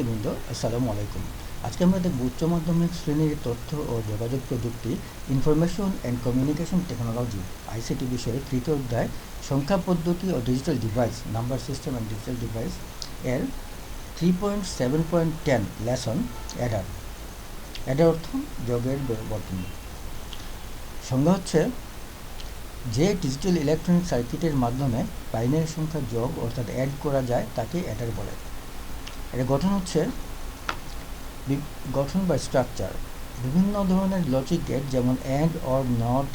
বৃন্দ, আসসালামু আলাইকুম। আজকে আমরা দেখব উচ্চ মাধ্যমিক শ্রেণীর তথ্য ও যোগাযোগ প্রযুক্তি, information and communication technology, ICT বিষয়ে তৃতীয় অধ্যায় সংখ্যা পদ্ধতি ও digital device, number system and digital device এর 3.7.10 লেসন অ্যাডার। অ্যাডার অর্থ যোগের বর্তনী। সংজ্ঞা হচ্ছে যে ডিজিটাল ইলেকট্রনিক সার্কিটের মাধ্যমে বাইনারি সংখ্যা যোগ অর্থাৎ অ্যাড করা যায় তাকে অ্যাডার বলে। এর গঠন হচ্ছে গঠন বা স্ট্রাকচার। বিভিন্ন ধরনের লজিক গেট যেমন AND OR NOT,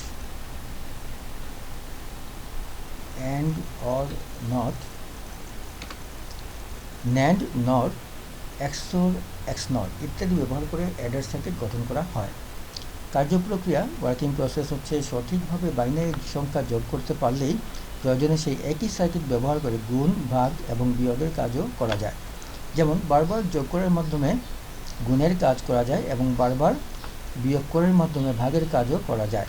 NAND, NOT, XOR, XNOR ইত্যাদি ব্যবহার করে অ্যাডার সার্কিট গঠন করা হয়। কার্যপ্রক্রিয়া ওয়ার্কিং প্রসেস হচ্ছে সঠিকভাবে বাইনারি সংখ্যা যোগ করতে পারলেই প্রয়োজনে সেই একই সার্কিট ব্যবহার করে গুণ, ভাগ এবং বিয়োগের কাজও করা যায়। যেমন বারবার যোগ করার মাধ্যমে গুণের কাজ করা যায় এবং বারবার বিয়োগ করার মাধ্যমে ভাগের কাজও করা যায়।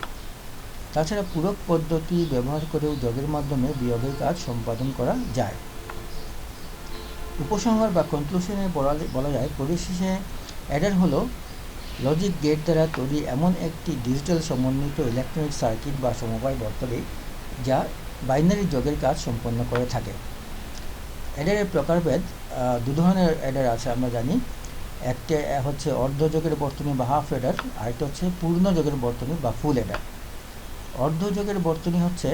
তাছাড়া পূরক পদ্ধতি ব্যবহার করেও যোগের মাধ্যমে বিয়োগের কাজ সম্পাদন করা যায়। উপসংহার বা কনক্লুশনে বলা যায়, পরিশেষে অ্যাডার হলো লজিক গেট দ্বারা তৈরি এমন একটি ডিজিটাল সমন্বিত ইলেকট্রনিক সার্কিট বা সমবায় বর্তনী যা বাইনারি যোগের কাজ সম্পন্ন করে থাকে। অ্যাডারের প্রকারভেদ, দু ধরনের অ্যাডার আছে আমরা জানি। একটা হচ্ছে অর্ধযোগের বর্তনী বা হাফ অ্যাডার, আরেকটা হচ্ছে পূর্ণ যোগের বর্তনী বা ফুল অ্যাডার। অর্ধযোগের বর্তনী হচ্ছে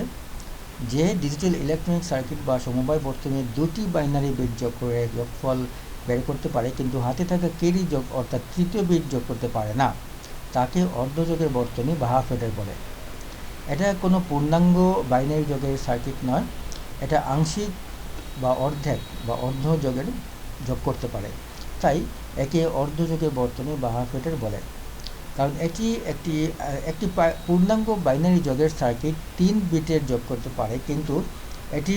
যে ডিজিটাল ইলেকট্রনিক সার্কিট বা সমবায় বর্তনী দুটি বাইনারি বিট যোগ করে যোগফল বের করতে পারে কিন্তু হাতে থাকা ক্যারি যোগ অর্থাৎ তৃতীয় বিট যোগ করতে পারে না, তাকে অর্ধযোগের বর্তনী বা হাফ অ্যাডার বলে। এটা কোনো পূর্ণাঙ্গ বাইনারি যোগের সার্কিট নয়, এটা আংশিক বা অর্ধেক বা অর্ধযোগের যোগ করতে পারে, তাই একে অর্ধযোগের বর্তনী বা হাফ অ্যাডার বলে। কারণ এটি একটি পূর্ণাঙ্গ বাইনারি যোগের সার্কিট 3 বিটের যোগ করতে পারে কিন্তু এটি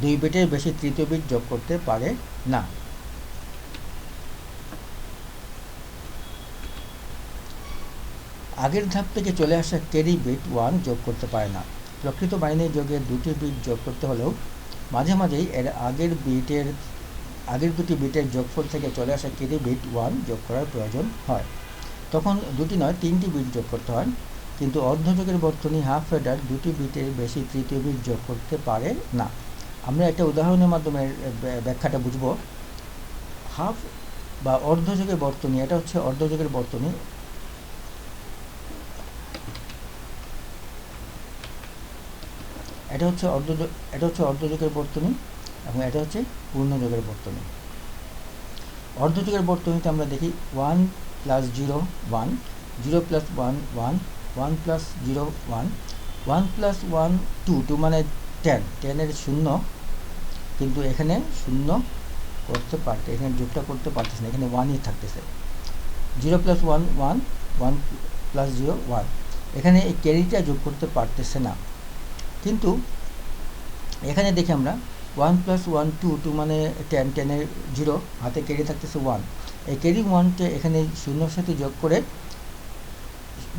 2 বিটের বেশি তৃতীয় বিট যোগ করতে পারে না। আগের ধাপ থেকে চলে আসা ক্যারি বিট 1 যোগ করতে পারে না। প্রকৃত বাইনারি যোগের 2টি বিট যোগ করতে হলেও মাঝে মাঝেই এর আগের দুটি বিটের যোগফল থেকে চলে আসা ক্যারি বিট 1 যোগ করার প্রয়োজন হয়। তখন 2টি নয় 3টি বিট যোগ করতে হয়, কিন্তু অর্ধযোগের বর্তনী হাফ অ্যাডার 2টি বিটের বেশি তৃতীয় বিট যোগ করতে পারে না। আমরা একটা উদাহরণের মাধ্যমে ব্যাখ্যাটা বুঝব। হাফ বা অর্ধযোগের বর্তনী, এটা হচ্ছে অর্ধযোগের বর্তনী, এটা হচ্ছে অর্ধযোগের বর্তনী এবং এটা হচ্ছে পূর্ণযোগের বর্তনী। অর্ধযোগের বর্তনীতে আমরা দেখি 1 + 0 1, 0 + 1 1, 1 + 0 1, 1 + 1 2, 2 মানে 10, 10-এর শূন্য, কিন্তু এখানে শূন্য এখানে যোগটা করতে পারতেছে না, এখানে 1ই থাকতেছে। 0 + 1 1, 1 + 0 1, এখানে এই ক্যারিটা যোগ করতে পারতেছে না। কিন্তু এখানে দেখি আমরা 1 + 1 2, 2 মানে 10, 10-এর 0, হাতে ক্যারি থাকতেছে 1। এই ক্যারি 1টা এখানে শূন্যর সাথে যোগ করে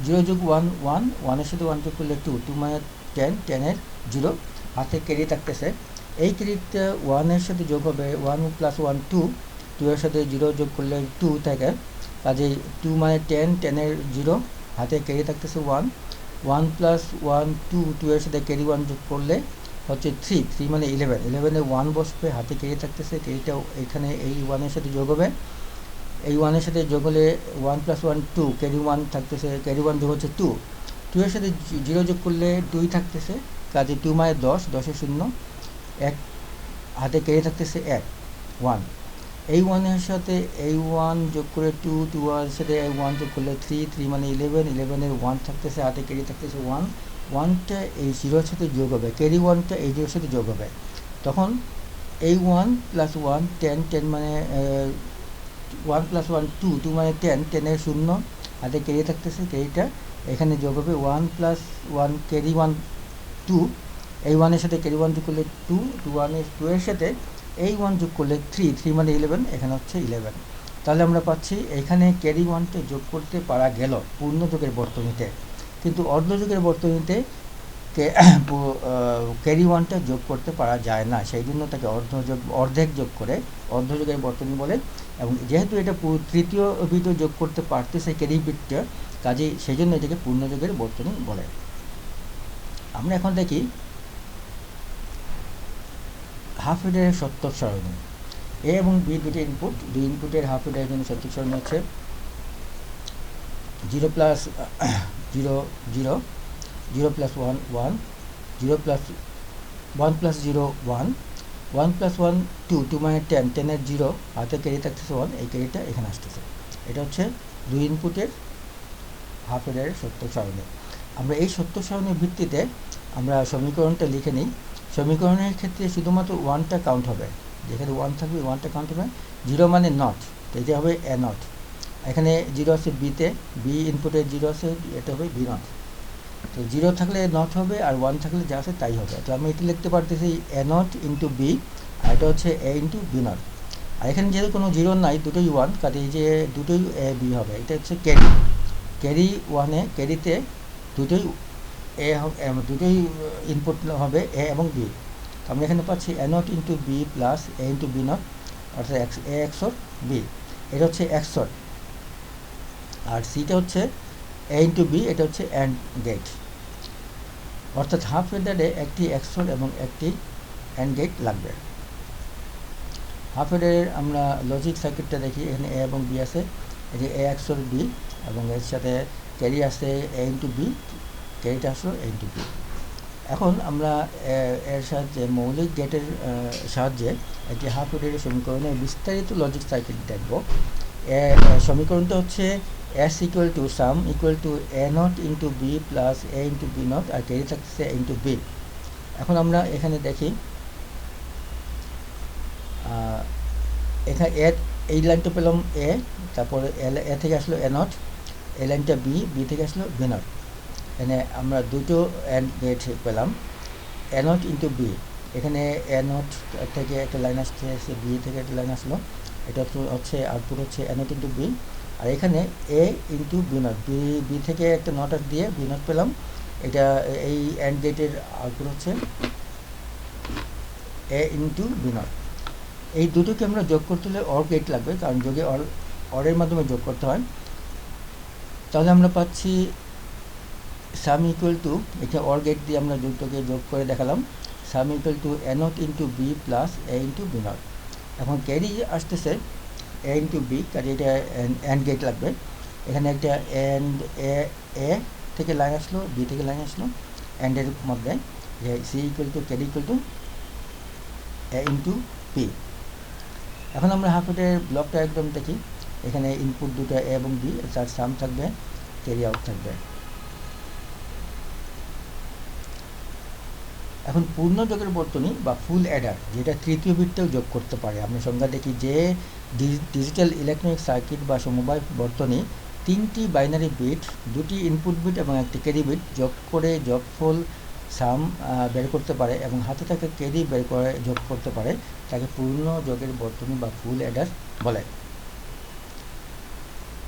0 + 1 1, 1-এর সাথে 1 যোগ করলে 2, 2 মানে 10, 10-এর 0, হাতে ক্যারি থাকতেছে। এই ক্যারিটা 1-এর সাথে যোগ হবে, 1 + 1 2, 2-এর সাথে 0 যোগ করলে 2 থাকে, কাজেই 2 মানে 10, 10-এর 0, হাতে ক্যারি থাকতেছে 1, 1 + 1 2, 2-এর সাথে ক্যারি 1 যোগ করলে হচ্ছে 3, 3 মানে 11, 11-এ 1 বসবে, হাতে ক্যারি থাকতেছে, ক্যারিটাও এখানে এই 1-এর সাথে যোগ হবে। এই 1-এর সাথে যোগ হলে 1 + 1 2, ক্যারি 1 থাকতেছে, ক্যারি 1 যোগ হচ্ছে 2, 2-এর সাথে 0 যোগ করলে 2 থাকতেছে, কাজে 2 মানে 10, 10-এর শূন্য, 1, হাতে ক্যারি থাকতেছে 1 1। এই 1-এর সাথে এই 1 যোগ করে 2, 2-এর সাথে 1 যোগ করলে 3, 3 মানে 11, 11-এর 1 থাকতেছে, হাতে ক্যারি থাকতেছে 1, 1টা এই 0-এর সাথে যোগ হবে, ক্যারি 1টা এই 0-এর সাথে যোগ হবে, তখন এই 1 + 1 10, 10 মানে 1 + 1 2, 2 মানে 10, 10-এর শূন্য, হাতে ক্যারি থাকতেছে, ক্যারিটা এখানে যোগ হবে, 1 + 1 ক্যারি 1 2, এই 1-এর সাথে ক্যারি 1 যোগ করলে 2, 2-এর সাথে এই 1 যোগ করলে 3, 3 মানে 11, এখানে হচ্ছে 11। তাহলে আমরা পাচ্ছি এখানে ক্যারি 1টা যোগ করতে পারা গেল পূর্ণযোগের বর্তনীতে, কিন্তু অর্ধযোগের বর্তনীতে ক্যারি ওয়ানটা যোগ করতে পারা যায় না, সেই জন্য তাকে অর্ধেক যোগ করে অর্ধযোগের বর্তনী বলে। এবং যেহেতু এটা তৃতীয় বিটও যোগ করতে পারতেছে ক্যারি বিটটা, কাজেই সেই জন্য এটাকে পূর্ণযোগের বর্তনী বলে। আমরা এখন দেখি হাফ এডারের সত্যক সারণী। এ এবং বি দুটি ইনপুট, দুই ইনপুটের হাফ এডারের জন্য সত্যক সারণী হচ্ছে 0 plus 0 0, 0 plus 1 1, 0 plus 1 plus 0 1, 1 plus 1 2, 2 মানে 10, 10-এর 0 হাতে ক্যারি থাকতেছে 1, এই ক্যারিটা এখানে আসতেছে। এটা হচ্ছে দুই ইনপুটের হাফ এডারের সত্যক সারণী। আমরা এই সত্যক সারণীর ভিত্তিতে আমরা সমীকরণটা লিখে নিই। সমীকরণের ক্ষেত্রে শুধুমাত্র 1টা কাউন্ট হবে, যেখানে 1 থাকবে 1টা কাউন্ট হবে। 0 মানে নট, তো এটা হবে এ নট। এখানে 0 আছে বিতে, বি ইনপুটে 0 আছে, এটা হবে বি নট। তো 0 থাকলে নট হবে, আর 1 থাকলে যা আছে তাই হবে। তো আমি এটা লিখতে পারতেছি এ নট ইন্টু বি, আর এটা হচ্ছে এ ইন্টু বি নট। আর এখানে যেহেতু কোনো 0 নাই, দুটোই 1, কাজে এই যে দুটোই এ বি হবে। এটা হচ্ছে ক্যারি, ক্যারি 1-এ ক্যারিতে দুটোই দুটোই ইনপুট হবে এ এবং বি। তো আমরা এখানে পাচ্ছি A not into B plus A into B not, অর্থাৎ এ এক্সর বি, এটা হচ্ছে এক্সর। আর সিটা হচ্ছে এ ইন্টু বি, এটা হচ্ছে অ্যান্ড গেট। অর্থাৎ হাফ এডারে একটি এক্সর এবং একটি অ্যান্ড গেট লাগবে। হাফ এডারের আমরা লজিক সার্কিটটা দেখি। এখানে এ এবং বি আছে, এই যে এ এক্সর বি, এবং এর সাথে ক্যারি আছে এ ইন্টু বি, ক্যারিটা আসলো এ ইন্টু বি। এখন আমরা এর সাহায্যে মৌলিক গেটের সাহায্যে একটি হাফ এডারের সমীকরণে বিস্তারিত লজিক সার্কিট দেখব। সমীকরণটা হচ্ছে s equal to sum equal to a not into B plus A into B naught, আর ক্যারি থাকতেছে এ ইন্টু বি। এখন আমরা এখানে দেখি, এখানে এই লাইনটা পেলাম এ, তারপরে এ থেকে আসলো এ নট, এই লাইনটা বি, বি থেকে আসলো বি নট। এখানে আমরা দুটো অ্যান্ড গেট পেলাম, এ নট ইন্টু বি। এখানে এ নট থেকে একটা লাইন আসছে, বি থেকে একটা লাইন আসলো, এটা হচ্ছে আউটপুট হচ্ছে এ নট ইন্টু বি। আর এখানে এ ইন্টু বি নট, বি থেকে একটা নট দিয়ে বি নট পেলাম, এটা এই অ্যান্ড গেটের আউটপুট হচ্ছে এ ইন্টু বি নট। এই দুটোকে আমরা যোগ করতে হলে অর গেট লাগবে, কারণ যোগে অরের মাধ্যমে যোগ করতে হয়। তাহলে আমরা পাচ্ছি সাম ইকুয়াল টু, এটা অর গেট দিয়ে আমরা দুটোকে যোগ করে দেখালাম, sum equal to a not into B plus A into B naught. এখন ক্যারি আসতেছে এ ইন্টু বি, কাজে এটা অ্যান্ড গেট লাগবে। এখানে একটা অ্যান্ড এ থেকে লাইন আসলো, বি থেকে লাইন আসলো, অ্যান্ডের মধ্যে যে c equal to carry equal to a into p. এখন আমরা হাফ এডারের ব্লকটা একদম দেখি। এখানে ইনপুট দুটো এ এবং বি, তার সাম থাকবে, ক্যারি আউট থাকবে। এখন পূর্ণযোগের বর্তনী বা ফুল অ্যাডার, যেটা তৃতীয় বিটটাও যোগ করতে পারে। আমরা সংজ্ঞা দেখি যে ডিজিটাল ইলেকট্রনিক সার্কিট বা সমবায় বর্তনী 3টি বাইনারি বিট, 2টি ইনপুট বিট এবং একটি ক্যারি বিট যোগ করে যোগফল সাম বের করতে পারে এবং হাতে থাকা ক্যারি বের করে যোগ করতে পারে, তাকে পূর্ণযোগের বর্তনী বা ফুল অ্যাডার বলে।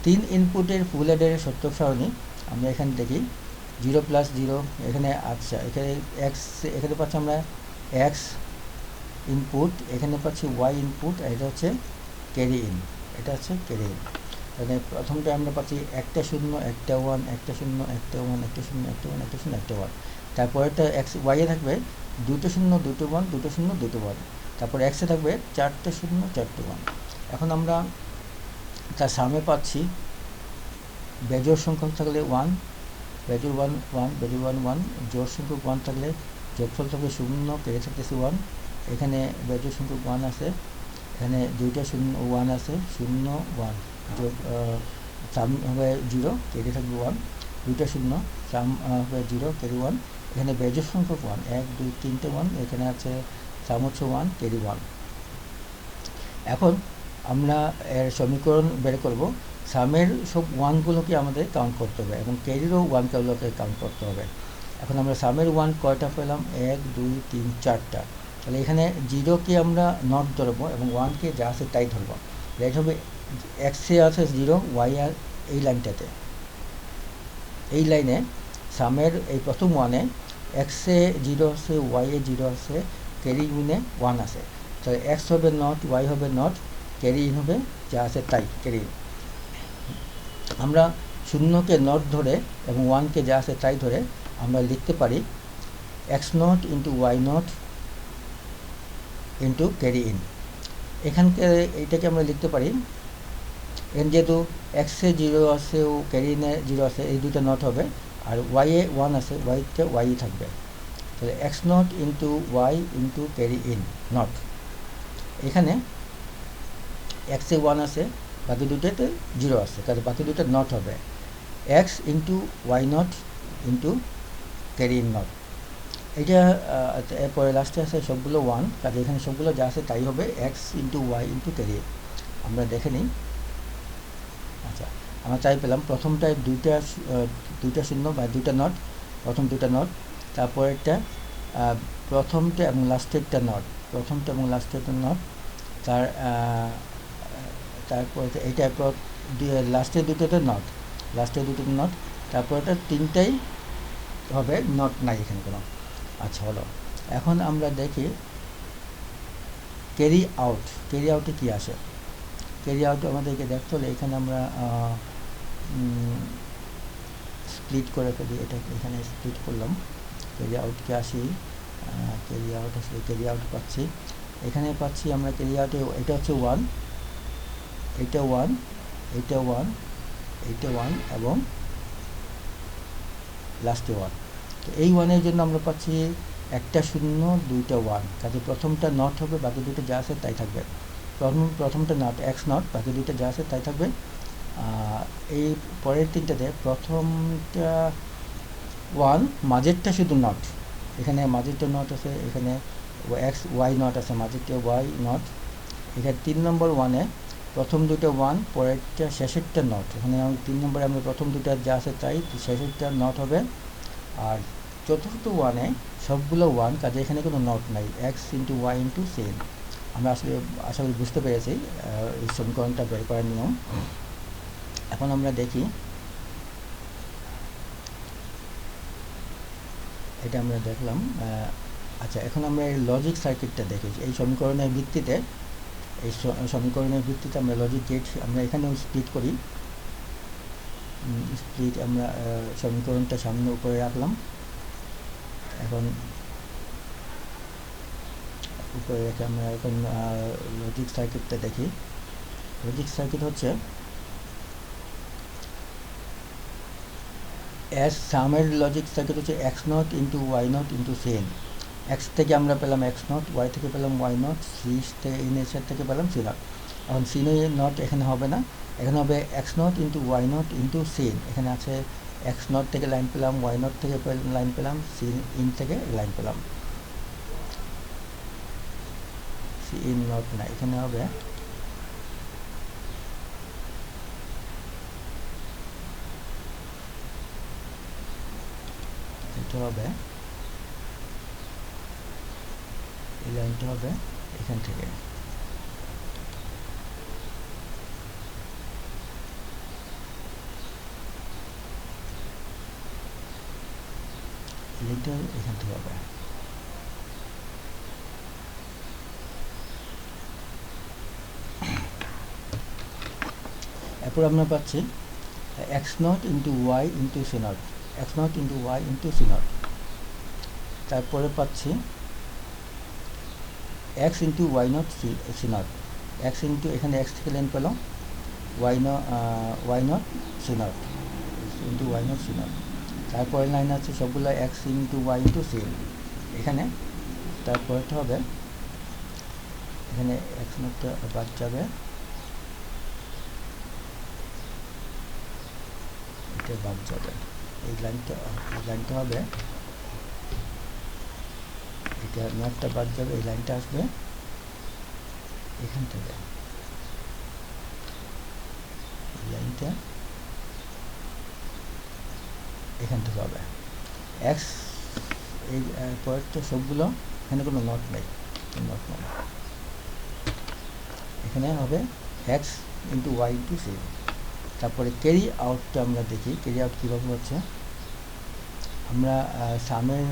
3 ইনপুটের ফুল অ্যাডারের সত্যক সারণী আমরা এখানে দেখি। 0 প্লাস 0 এখানে, আচ্ছা এখানে এক্স, এখানে পাচ্ছি আমরা এক্স ইনপুট, এখানে পাচ্ছি ওয়াই ইনপুট, এটা হচ্ছে ক্যারি ইন, এটা হচ্ছে ক্যারি ইন। মানে প্রথমটা আমরা পাচ্ছি একটা শূন্য একটা ওয়ান, একটা শূন্য একটা ওয়ান, একটা শূন্য একটা ওয়ান, একটা শূন্য একটা ওয়ান। তারপরেটা এক্স ওয়াইয়ে থাকবে দুটো শূন্য দুটো ওয়ান, দুটো শূন্য দুটো ওয়ান। তারপর এক্সে থাকবে 4টে শূন্য 4টে ওয়ান। এখন আমরা তার সামনে পাচ্ছি বেজোড় সংখ্যক থাকলে 1, বেজোড় 1 1, বেজোড় 1 1, জোড় সংখ্যক 1 থাকলে যোগফল থাকবে 0, কেটে থাকতেছে 1। এখানে বেজোড় সংখ্যক 1 আছে, এখানে দুইটা 1 আছে, 0 1, যোগ সাম হবে 0, কেটে থাকবে 1, দুইটা 0, সাম হবে 0, কেটে 1। এখানে বেজোড় সংখ্যক 1, 1 2 3টে 1, এখানে আছে সাম হচ্ছে 1, কেটে 1। এখন আমরা এর সমীকরণ বের করব। সামের সব ওয়ানগুলোকে আমাদের কাউন্ট করতে হবে এবং ক্যারিরও ওয়ানগুলোকে কাউন্ট করতে হবে। এখন আমরা সামের ওয়ান কয়টা পেলাম, 1 2 3 4টা। তাহলে এখানে 0কে আমরা নট ধরবো এবং 1কে যা আছে তাই ধরবো। রাইট হবে এক্সে আছে 0, ওয়াই আর এই লাইনটাতে, এই লাইনে সামের এই প্রথম ওয়ানে এক্সে 0 আছে, ওয়াইয়ে 0 আছে, ক্যারি ইনে 1 আছে। তাহলে এক্স হবে নট, ওয়াই হবে নট, ক্যারি ইন হবে যা আছে তাই ক্যারি ইন। আমরা শূন্যকে নট ধরে এবং 1কে যা আছে তাই ধরে আমরা লিখতে পারি x not into y not into carry in. এখানকে এইটাকে আমরা লিখতে পারি, এখানে যেহেতু এক্সে 0 আছে ও ক্যারি ইনে 0 আছে, এই দুটো নট হবে, আর ওয়াইয়ে 1 আছে, ওয়াইতে ওয়াই থাকবে। তাহলে x not into y into carry in naught. এখানে এক্সে 1 আছে, বাকি দুটোতে 0 আছে, কাজে বাকি দুটো নট হবে। X into y not into carry in naught. এটা এরপরে লাস্টে আছে সবগুলো 1, কাজে এখানে সবগুলো যা আছে তাই হবে x into y into carry in. আমরা দেখে নিই। আচ্ছা, আমরা তাই পেলাম প্রথমটায় দুইটা শূন্য বা দুইটা নট, প্রথম দুটা নট, তারপরেরটা প্রথমটা এবং লাস্টেরটা নট, প্রথমটা এবং লাস্টেরটা নট, তারপরে এইটা লাস্টের দুটোতে নট, লাস্টের দুটোতে নট, তারপরেটা তিনটাই হবে নট নাই এখানে কোনো। আচ্ছা হলো, এখন আমরা দেখি ক্যারি আউট। ক্যারি আউটে কী আসে? ক্যারি আউট আমাদেরকে দেখতে হলে এখানে আমরা স্প্লিট করে ফেলি, এটা এখানে স্প্লিট করলাম। ক্যারি আউটকে আসি, ক্যারি আউট আসলে ক্যারি আউট পাচ্ছি, এখানে পাচ্ছি আমরা ক্যারি আউটে এটা হচ্ছে 1, এইটা 1, এইটা 1, এইটা 1 এবং লাস্টে 1। তো এই 1-এর জন্য আমরা পাচ্ছি একটা শূন্য, দুইটা 1, কাজে প্রথমটা নট হবে, বাকি দুটো যা আছে তাই থাকবে। প্রথমটা নট, এক্স নট, বাকি দুটো যা আছে তাই থাকবে। এই পরের তিনটাতে প্রথমটা 1, মাঝেরটা শুধু নট, এখানে মাঝেরটা নট আছে, এখানে এক্স ওয়াই নট আছে, মাঝেরটা ওয়াই নট। এখানে 3 নম্বর 1-এ প্রথম দুটো 1, পরেরটা শেষেরটা নট, এখানে 3 নম্বরে আমরা প্রথম দুটো যা আছে তাই, শেষেরটা নট হবে। আর চতুর্থ 1-এ সবগুলো 1, কাজে এখানে কোনো নট নাই, x into y into same. আমরা আসলে আশা করি বুঝতে পেরেছি এই সমীকরণটা বের করার নিয়ম। এখন আমরা দেখি, এটা আমরা দেখলাম। আচ্ছা, এখন আমরা এই লজিক সার্কিটটা দেখি। এই সমীকরণের ভিত্তিতে আমরা লজিক গেট আমরা এখানেও স্প্লিট করি। স্প্লিট আমরা সমীকরণটা সামনে উপরে রাখলাম, এখন উপরে রেখে আমরা এখন লজিক সার্কিটটা দেখি। লজিক সার্কিট হচ্ছে এস সামের লজিক সার্কিট হচ্ছে x not into y not into Sen. X থেকে আমরা পেলাম এক্স নট, ওয়াই থেকে পেলাম ওয়াই নট, সি থেকে ইনএসের থেকে পেলাম সি নট। এখন সি নট এখানে হবে না, এখানে হবে x not into y not into সেন। এখানে আছে এক্স নট থেকে লাইন পেলাম, ওয়াই নট থেকে লাইন পেলাম, সি ইন থেকে লাইন পেলাম। সি ইন নট না, এখানে হবে এটা হবে, এই লাইনটা হবে এখান থেকে, লাইনটা এখান থেকে হবে। এরপর আমরা পাচ্ছি x not into y into c naught, x not into y into c naught. তারপরে পাচ্ছি x into y naught c naught, x into এখানে এক্স থেকে লাইন পেলাম, y naught c naught into y naught c naught. তারপরে line আছে সবগুলো x into y into c. এখানে তারপরেটা হবে, এখানে এক্স নটটা বাদ যাবে, এটা বাদ যাবে, এই লাইনটা হবে, এটা নটটা বাদ যাবে, এই লাইনটা আসবে এখান থেকে, এই লাইনটা এখান থেকে হবে এক্স। এই পরেরটা সবগুলো, এখানে কোনো নট নেই, নট নেই, এখানে হবে x into y into c. তারপরে ক্যারি আউটটা আমরা দেখি, ক্যারি আউট কীভাবে হচ্ছে। আমরা সামের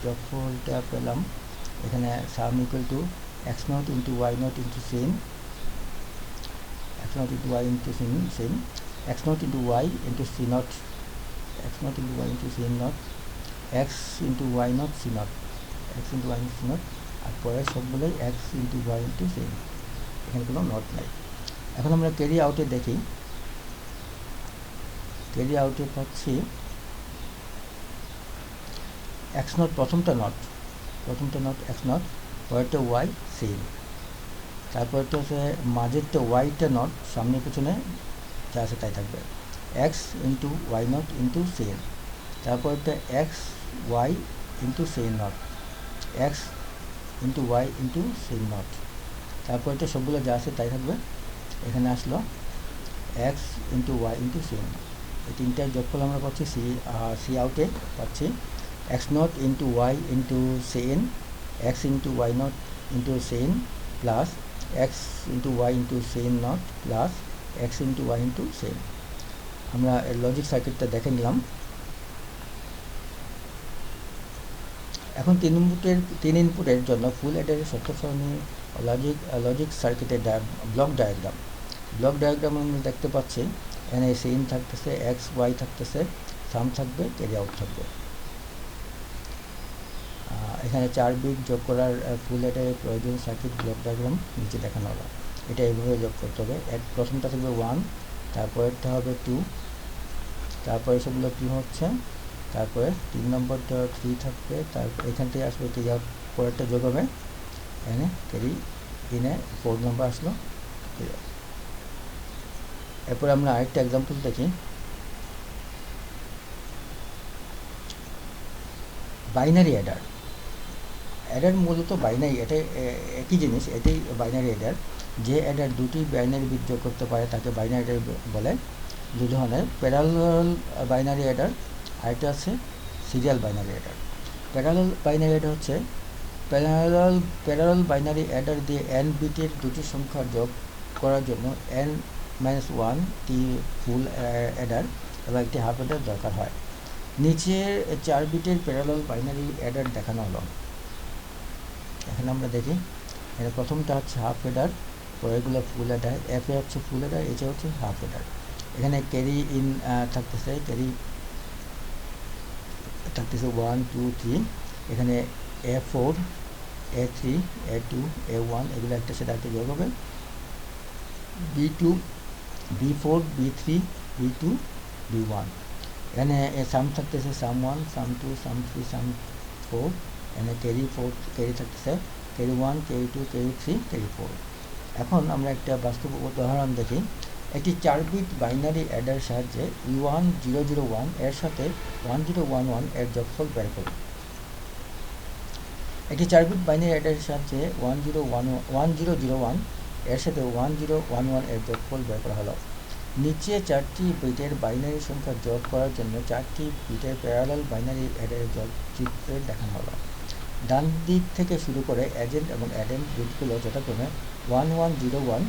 যোগফলটা পেলাম এখানে sum equal to x not into y not into same x naught into y into sin x naught into y into c naught x naught into y into c naught x into y naught c naught x into y into c naught আর পরের সবগুলোই x into y into c এখানে কোনো naught নাই। এখন আমরা carry আউটে দেখি, carry আউটে পাচ্ছি x নট প্রথমটা নট x নট, পরেরটা y সেম, তারপরটা হচ্ছে মাঝেরটা ওয়াইটা নট, সামনে পিছনে যা আছে তাই থাকবে, x into y not into C in, তারপরটা x y into C in not, x into y into C in not, তারপরটা সবগুলো যা আছে তাই থাকবে। এখানে আসলো x into y into C in, এই তিনটার যোগফল আমরা পাচ্ছি সি আউটে পাচ্ছি x not into y into Sen, x into y not into C in plus x into y into sin not plus x into y into sin। আমরা এর লজিক সার্কিটটা দেখে নিলাম। এখন তিন ইনপুটের জন্য ফুল অ্যাডারের শর্ত সারণী লজিক সার্কিটের ব্লক ডায়াগ্রাম আমরা দেখতে পাচ্ছি এখানে sin থাকতেছে, x y থাকতেছে, সাম থাকবে, ক্যারি আউট থাকবে। এখানে 4 বিট যোগ করার ফুল অ্যাডারের প্রয়োজন সার্কিট ব্লক ডায়াগ্রাম নিচে দেখানো হলো। এটা এইভাবে যোগ করতে হবে। প্রথমটা থাকবে 1, তারপরেরটা হবে 2, তারপরে সেগুলো 2 হচ্ছে, তারপরে 3 নম্বরটা 3 থাকবে, তারপর এখান থেকে আসবে ক্যারি আউট, পরেরটা যোগ হবে, এখানে ক্যারি ইনে 4 নম্বর আসলো। এরপরে আমরা আরেকটা এক্সাম্পল দেখি। বাইনারি অ্যাডার মূলত বাইনারি, এটাই একই জিনিস, এটাই বাইনারি অ্যাডার। যে অ্যাডার দুটি বাইনারি বিট যোগ করতে পারে তাকে বাইনারি অ্যাডার বলে। দু ধরনের, প্যারালাল বাইনারি অ্যাডার, আরেকটা আছে serial binary Eder. Parallel binary Eder হচ্ছে প্যারালাল বাইনারি অ্যাডার দিয়ে n বিটের দুটি সংখ্যা যোগ করার জন্য n-1 টি ফুল অ্যাডার এবং একটি হাফ অ্যাডার দরকার হয়। নিচের 4 বিটের প্যারালাল বাইনারি অ্যাডার দেখানো হলো। এখানে আমরা দেখি, এখানে প্রথমটা হচ্ছে হাফ অ্যাডার, পরেরগুলো ফুল অ্যাডার, এফ এ হচ্ছে ফুল অ্যাডার, এইটা হচ্ছে হাফ অ্যাডার। এখানে ক্যারি ইন থাকতেছে, ক্যারি থাকতেছে 1 2 3, এখানে A4 A3 A2 A1 এগুলো একটা সাথে একটা যোগ হবে, B2 B4 B3 B2 B1। এখানে সাম থাকতেছে সাম 1 সাম 2 সাম 3 সাম 4, এখানে ক্যারি থাকতেছে ক্যারি 1 ক্যারি 2 ক্যারি 3 ক্যারি 4। এখন আমরা একটা বাস্তব উদাহরণ দেখি। একটি 4 বিট বাইনারি অ্যাডার সাহায্যে 1001 এর সাথে 1011 এর যোগফল বের করুন। একটি 4 বিট বাইনারি অ্যাডারের সাহায্যে 1001 এর সাথে 1011 এর যোগফল বের করা হলো। নিচে 4টি বিটের বাইনারি সংখ্যা যোগ করার জন্য 4টি বিটের প্যারালাল বাইনারি অ্যাডারের যোগ চিত্রে দেখানো হলো। ডান দিক থেকে শুরু করে এজেন্ট এবং অ্যাডেন্ট বিটগুলো যথাক্রমে 1101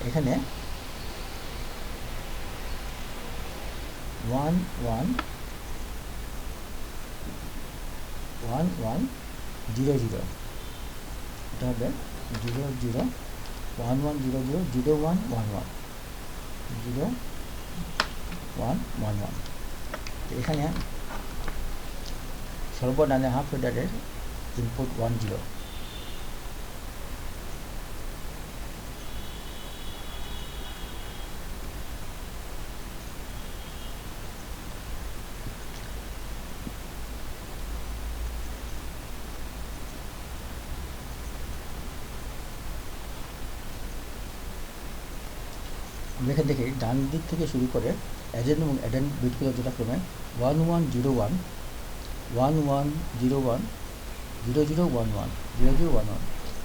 এখানে 1100, এটা হবে 0011000111 এখানে সর্বডানে হাফ অ্যাডারের ইনপুট 10। আমরা এখানে দেখি ডান দিক থেকে শুরু করে এজেন্ট এবং অ্যাডেন্ট বিটগুলো যথাক্রমে 1101 1101 0011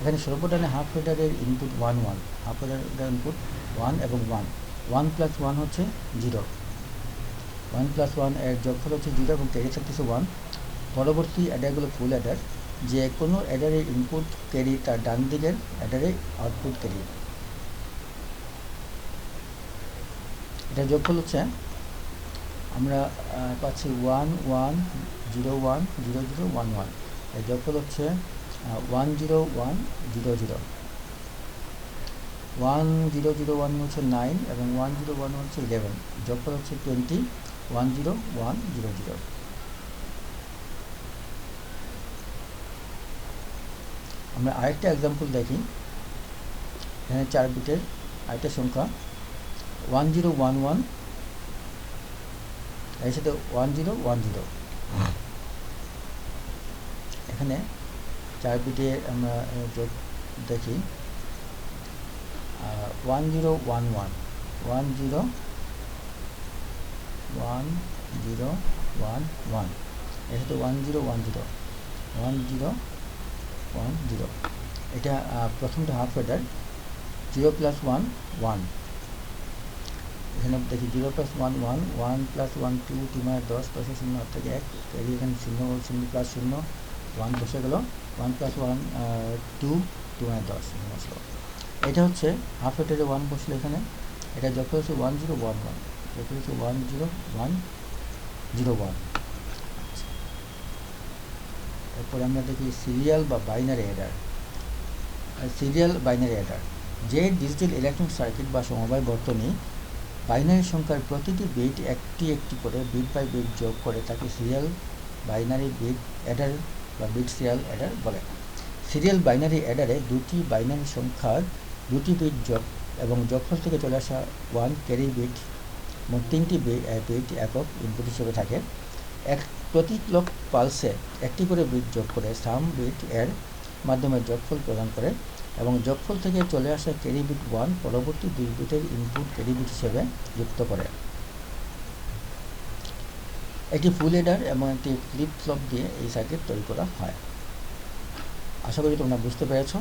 এখানে সর্বডানে হাফ অ্যাডারের ইনপুট 11, হাফ অ্যাডারের ইনপুট 1 এবং 1 প্লাস 1 হচ্ছে 0, 1 প্লাস 1 এর যোগফল হচ্ছে 0 এবং ক্যারি থাকতেছে 1। পরবর্তী অ্যাডারগুলো ফুল অ্যাডার, যে কোনো অ্যাডারের ইনপুট ক্যারি তার ডান দিকের অ্যাডারে আউটপুট ক্যারি। এটা যোগফল হচ্ছে আমরা পাচ্ছি 1 1 0 1 0 0 1 1, এর যোগফল হচ্ছে 1 0 1 0 0, 1 0 0 1 হচ্ছে 9 এবং 1 0 1 হচ্ছে 11, যোগফল হচ্ছে 20 1 0 1 0 0। আমরা আরেকটা এক্সাম্পল দেখি। এখানে 4 বিটের আরেকটা সংখ্যা 1 0 1 1, এর সাথে 1 0 1 0। এখানে 4 বিটে আমরা যোগ দেখি 1 0 1 1 1 0 1 0 1 1, এর সাথে 1 0 1 0 1 0 1 0। এটা প্রথমটা হাফ অ্যাডার 0 প্লাস 1 1, এখানে দেখি 0 প্লাস 1 1 1 প্লাস 1 2 2 মানে 10 10 শূন্য থেকে 1, এখানে 0 0 প্লাস 0 1 বসে গেল, 1 প্লাস 1 2 2 মানে 10 বসলো। এটা হচ্ছে হাফ অ্যাডারে 1 বসলো এখানে, এটা যখন হচ্ছে 1 0 1 1, যখন হচ্ছে 1 0 1 0 1। এরপরে আমরা দেখি সিরিয়াল বা binary Eder. Serial binary Eder যে ডিজিটাল ইলেকট্রনিক সার্কিট বা সমবায় বর্তনী বাইনারি সংখ্যার প্রতিটি বিট একটি একটি করে বিট বাই বিট যোগ করে তাকে সিরিয়াল বাইনারি বিট অ্যাডার বা বিট সিরিয়াল অ্যাডার বলে। সিরিয়াল বাইনারি অ্যাডারে দুটি বাইনারি সংখ্যার দুটি বিট যোগ এবং যোগফল থেকে চলে আসা 1 ক্যারি বিট, মোট 3টি বিট একক ইনপুট হিসেবে থাকে। প্রতি ক্লক পালসে একটি করে বিট যোগ করে সাম বিট এর মাধ্যমে যোগফল প্রদান করে এবং যোগফল থেকে চলে আসা ক্যারি বিট 1 পরবর্তী 2 বিটের ইনপুট ক্যারি বিট হিসেবে যুক্ত করে। একটি ফুল অ্যাডার এবং একটি ফ্লিপ ফ্লপ দিয়ে এই সার্কিট তৈরি করা হয়। আশা করি তোমরা বুঝতে পেরেছো।